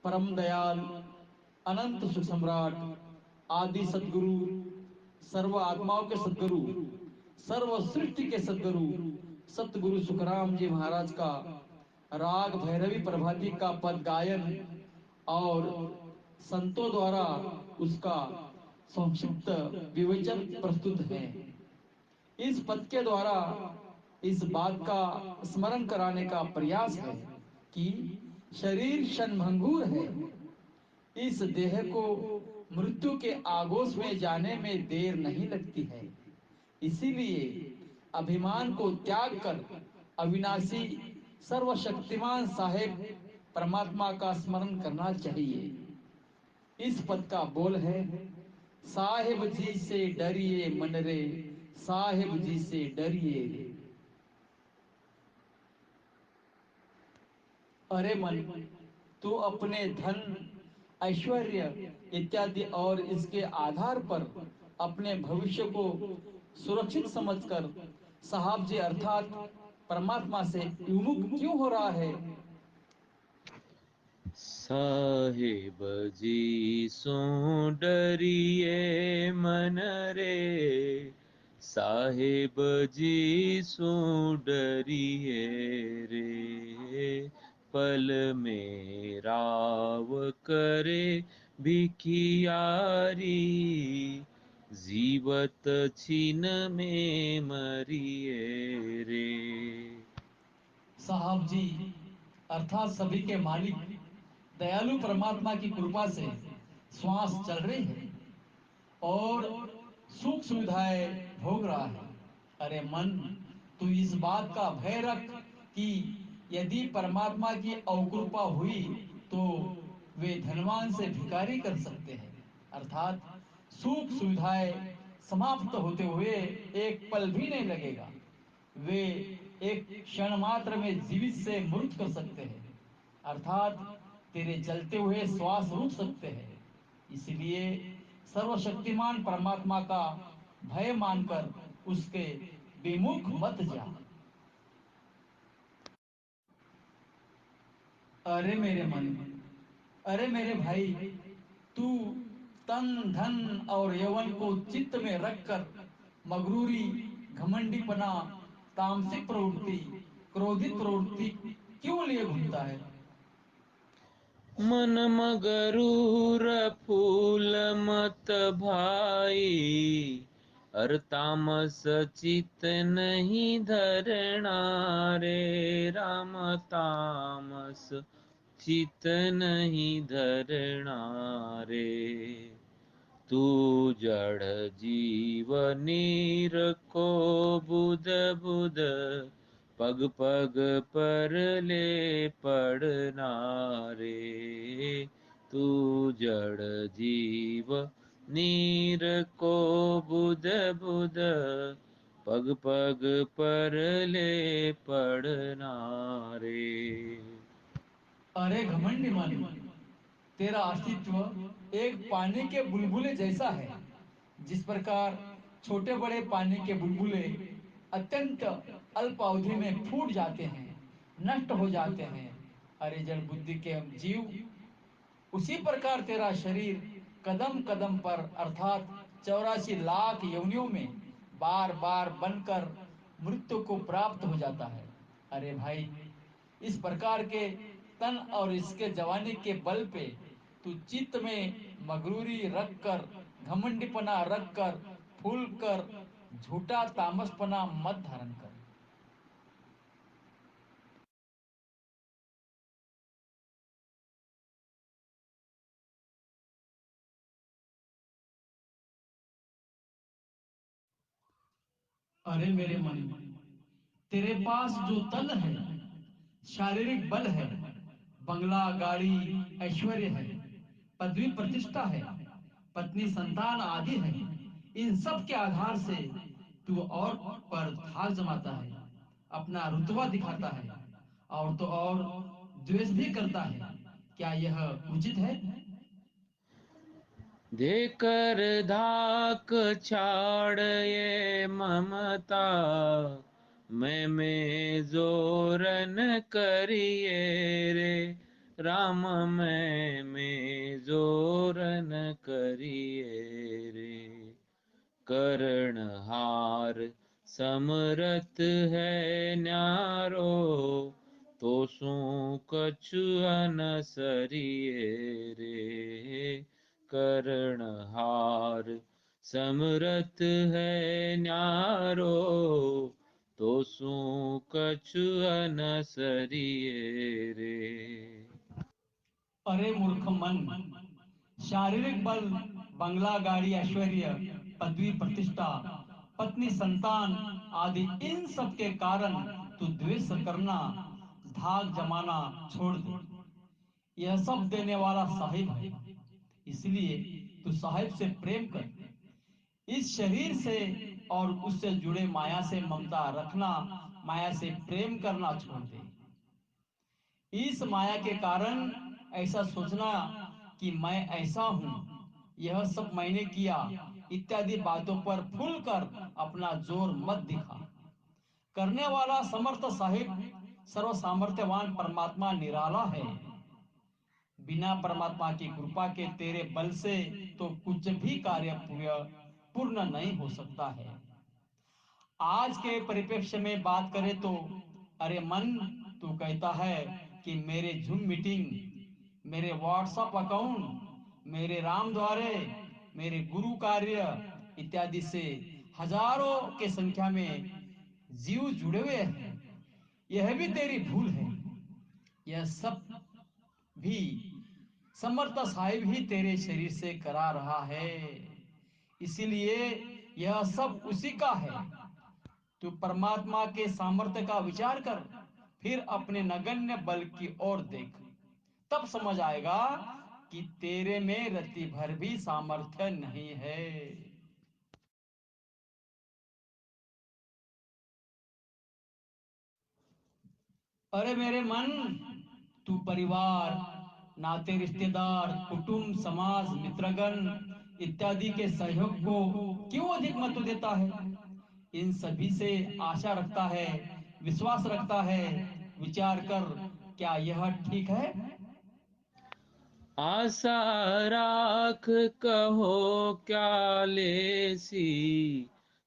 परम दयाल, अनंत सुख सम्राट, आदि सदगुरु, सर्व आत्माओं के सदगुरु, सर्व सृष्टि के सदगुरु सतगुरु सुखराम जी महाराज का राग भैरवी प्रभाती का पद गायन और संतों द्वारा उसका संक्षिप्त विवेचन प्रस्तुत है। इस पद के द्वारा इस बात का स्मरण कराने का प्रयास है कि शरीर क्षणभंगुर है। इस देह को मृत्यु के आगोश में जाने में देर नहीं लगती है। इसीलिए अभिमान को त्याग कर अविनाशी सर्वशक्तिमान साहेब परमात्मा का स्मरण करना चाहिए। इस पद का बोल है, साहेब जी से डरिए मन रे, साहेब जी से डरिए रे। अरे मन, तू अपने धन, ऐश्वर्य इत्यादि और इसके आधार पर अपने भविष्य को सुरक्षित समझकर साहब जी अर्थात परमात्मा से विमुख क्यों हो रहा है? साहेब जी सो डरिए मन रे, साहेब जी सो डरिए रे, पल में राव करे भिखियारी, जीवत छीन में मरिए रे। साहब जी अर्थात सभी के मालिक दयालु परमात्मा की कृपा से श्वास चल रही है और सुख सुविधाएं भोग रहा है। अरे मन, तू इस बात का भय रख कि यदि परमात्मा की अवकृपा हुई तो वे धनवान से भिखारी कर सकते हैं, अर्थात सुख सुविधाएं समाप्त होते हुए एक पल भी नहीं लगेगा। वे एक क्षण मात्र में जीवित से मृत कर सकते हैं, अर्थात तेरे चलते हुए श्वास रुक सकते हैं। इसलिए सर्वशक्तिमान परमात्मा का भय मानकर उसके विमुख मत जा। अरे मेरे मन, अरे मेरे भाई, तू तन धन और यौवन को चित्त में रखकर मगरूरी, घमंडीपना, तामसिक प्रवृत्ति, क्रोधित प्रवृत्ति क्यों लिए घूमता है? मन मगरूर फूल मत भाई, हर तामस चित नहीं धरना रे, राम तामस चित नहीं धरना रे। तू जड़ जीव नीर को बुध बुध, पग पग पर ले पड़ना रे। तू जड़ जीव नीर को बुध बुध, पग पग पर ले पड़ना रे। अरे घमंडी मन, तेरा अस्तित्व एक पानी के बुलबुले जैसा है। जिस प्रकार छोटे बड़े पानी के बुलबुले अत्यंत अल्प अवधि में फूट जाते हैं, नष्ट हो जाते हैं, अरे जड़ बुद्धि के जीव, उसी प्रकार तेरा शरीर कदम कदम पर अर्थात 84 लाख योनियों में बार बार बनकर मृत्यु को प्राप्त हो जाता है। अरे भाई, इस प्रकार के तन और इसके जवानी के बल पे तू चित्त में मगरूरी रखकर, घमंडीपना रखकर, फूल कर झूठा तामसपना मत धारण कर। अरे मेरे मन, तेरे पास जो तन है, शारीरिक बल है, बंगला गाड़ी ऐश्वर्य है, पदवी प्रतिष्ठा है, पत्नी संतान आदि है, इन सब के आधार से तू और पर धाक जमाता है, अपना रुतबा दिखाता है और तो और द्वेष भी करता है। क्या यह उचित है? देकर धाक छाड़ ये ममता, मैं जोरन करिए रे, राम में जोर न करिए रे। कर्णहार समरथ है न्यारो, तो सू कछु न सरिए रे। कर्णहार समरथ है न्यारो, तो सू कछु न सरिए रे। अरे मूर्ख मन, शारीरिक बल, बंगला, गाड़ी, ऐश्वर्य, पदवी, प्रतिष्ठा, पत्नी, संतान आदि इन सब के कारण तू द्वेष करना, धाक जमाना छोड़ दे। यह सब देने वाला साहिब है, इसलिए तू साहिब से प्रेम कर। इस शरीर से और उससे जुड़े माया से ममता रखना, माया से प्रेम करना छोड़ दे। इस माया के कारण ऐसा सोचना कि मैं ऐसा हूं, यह सब मैंने किया इत्यादि बातों पर खुलकर अपना जोर मत दिखा। करने वाला समर्थ साहिब सर्व सामर्थ्यवान परमात्मा निराला है। बिना परमात्मा की कृपा के तेरे बल से तो कुछ भी कार्य पूर्ण नहीं हो सकता है। आज के परिप्रेक्ष्य में बात करें तो, अरे मन, तू कहता है कि मेरे जूम मीटिंग, मेरे व्हाट्सएप अकाउंट, मेरे राम द्वारे, मेरे गुरु कार्य इत्यादि से हजारों के संख्या में जीव जुड़े हुए हैं। यह भी तेरी भूल है। यह सब भी समर्थ साहिब ही तेरे शरीर से करा रहा है, इसीलिए यह सब उसी का है। तू परमात्मा के सामर्थ्य का विचार कर, फिर अपने नगण्य बल की ओर देख। तब समझ आएगा कि तेरे में रति भर भी सामर्थ्य नहीं है। अरे मेरे मन, तू परिवार, नाते, रिश्तेदार, कुटुंब, समाज, मित्रगण इत्यादि के सहयोग को क्यों अधिक महत्व देता है? इन सभी से आशा रखता है, विश्वास रखता है। विचार कर, क्या यह ठीक है? आशा राख कहो क्या लेसी,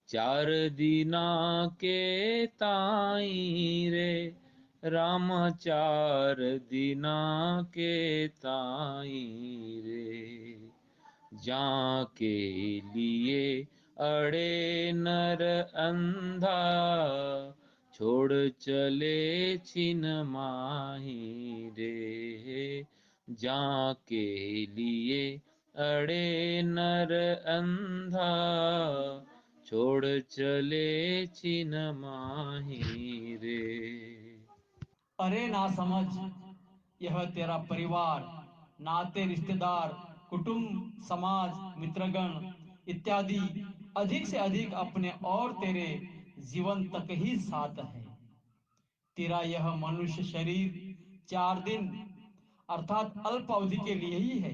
चार दिना के ताई रे। राम चार दिना के ताई रे। जाके लिए अड़े नर अंधा, छोड़ चले छिन माही रे। जाके लिए अड़े नर अंधा, छोड़ चले छिन माही रे। अरे ना समझ, यह तेरा परिवार, नाते, रिश्तेदार, कुटुंब, समाज, मित्रगण इत्यादि अधिक से अधिक अपने और तेरे जीवन तक ही साथ है। तेरा यह मनुष्य शरीर 4 दिन अर्थात अल्प अवधि के लिए ही है।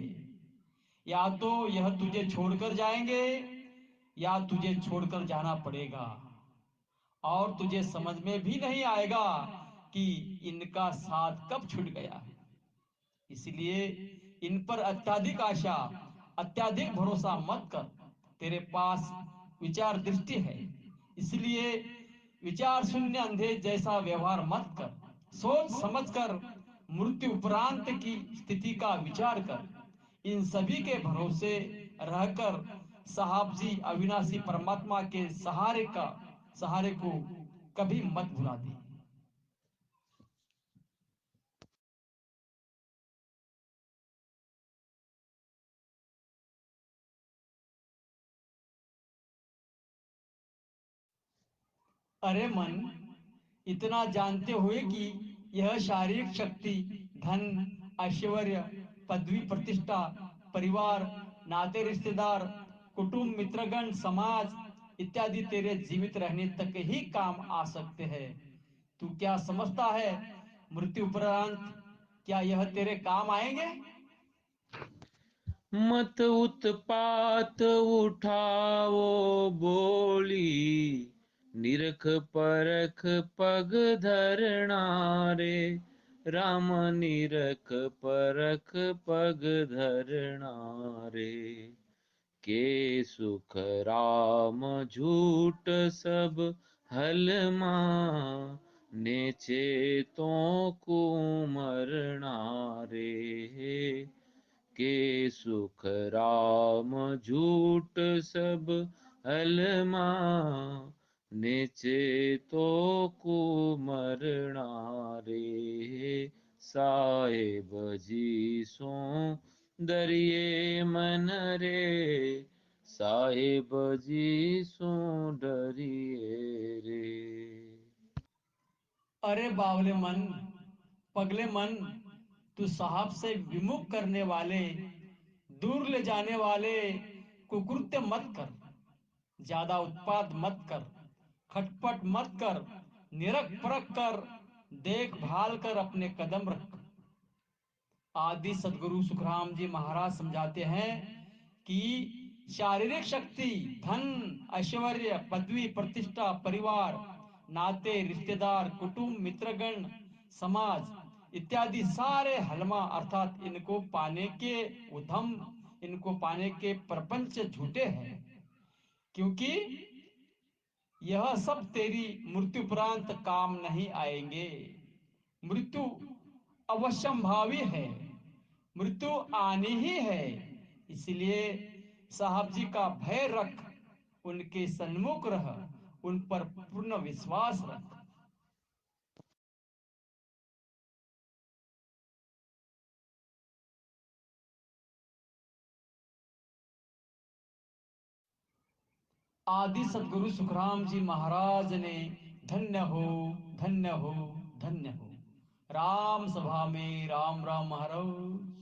या तो यह तुझे छोड़कर जाएंगे, या तुझे छोड़कर जाना पड़ेगा। और तुझे समझ में भी नहीं आएगा कि इनका साथ कब छूट गया। इसलिए इन पर अत्यधिक आशा, अत्यधिक भरोसा मत कर। तेरे पास विचार दृष्टि है, इसलिए विचार शून्य अंधे जैसा व्यवहार मत कर। सोच समझकर मृत्यु उपरांत की स्थिति का विचार कर। इन सभी के भरोसे रहकर साहब जी अविनाशी परमात्मा के सहारे को कभी मत भुला दे। अरे मन, इतना जानते हुए कि यह शारीरिक शक्ति, धन, ऐश्वर्य, पदवी, प्रतिष्ठा, परिवार, नाते, रिश्तेदार, कुटुंब, मित्रगण, समाज इत्यादि तेरे जीवित रहने तक ही काम आ सकते हैं, तू क्या समझता है मृत्यु उपरांत क्या यह तेरे काम आएंगे? मत उत्पात उठाओ बोली, निरख परख पग धरना रे। राम निरख परख पग धरना रे। के सुख राम झूठ सब हल नेचे तो कुमरना रे। के सुख राम झूठ सब अलमा नेचे तो कुमरना रे। साहेब जी सो दरिए मन रे। साहेब जी सो डरिए रे। अरे बावले मन, पगले मन, तू साहब से विमुख करने वाले, दूर ले जाने वाले कुकृत्य मत कर, ज्यादा उत्पात मत कर, खटपट मत कर, निरख परख कर, देखभाल कर अपने कदम रख। आदि सदगुरु सुखराम जी महाराज समझाते हैं कि शारीरिक शक्ति, धन, ऐश्वर्य, पदवी, प्रतिष्ठा, परिवार, नाते, रिश्तेदार, कुटुंब, मित्रगण, समाज इत्यादि सारे हलमा अर्थात इनको पाने के उधम, इनको पाने के प्रपंच झूठे हैं, क्योंकि यह सब तेरी मृत्युपरांत काम नहीं आएंगे। मृत्यु अवश्यंभावी है, मृत्यु आनी ही है। इसलिए साहब जी का भय रख, उनके सन्मुख रह, उन पर पूर्ण विश्वास रख। आदि सदगुरु सुखराम जी महाराज ने धन्य हो, धन्य हो, धन्य हो। राम सभा में राम राम महाराज।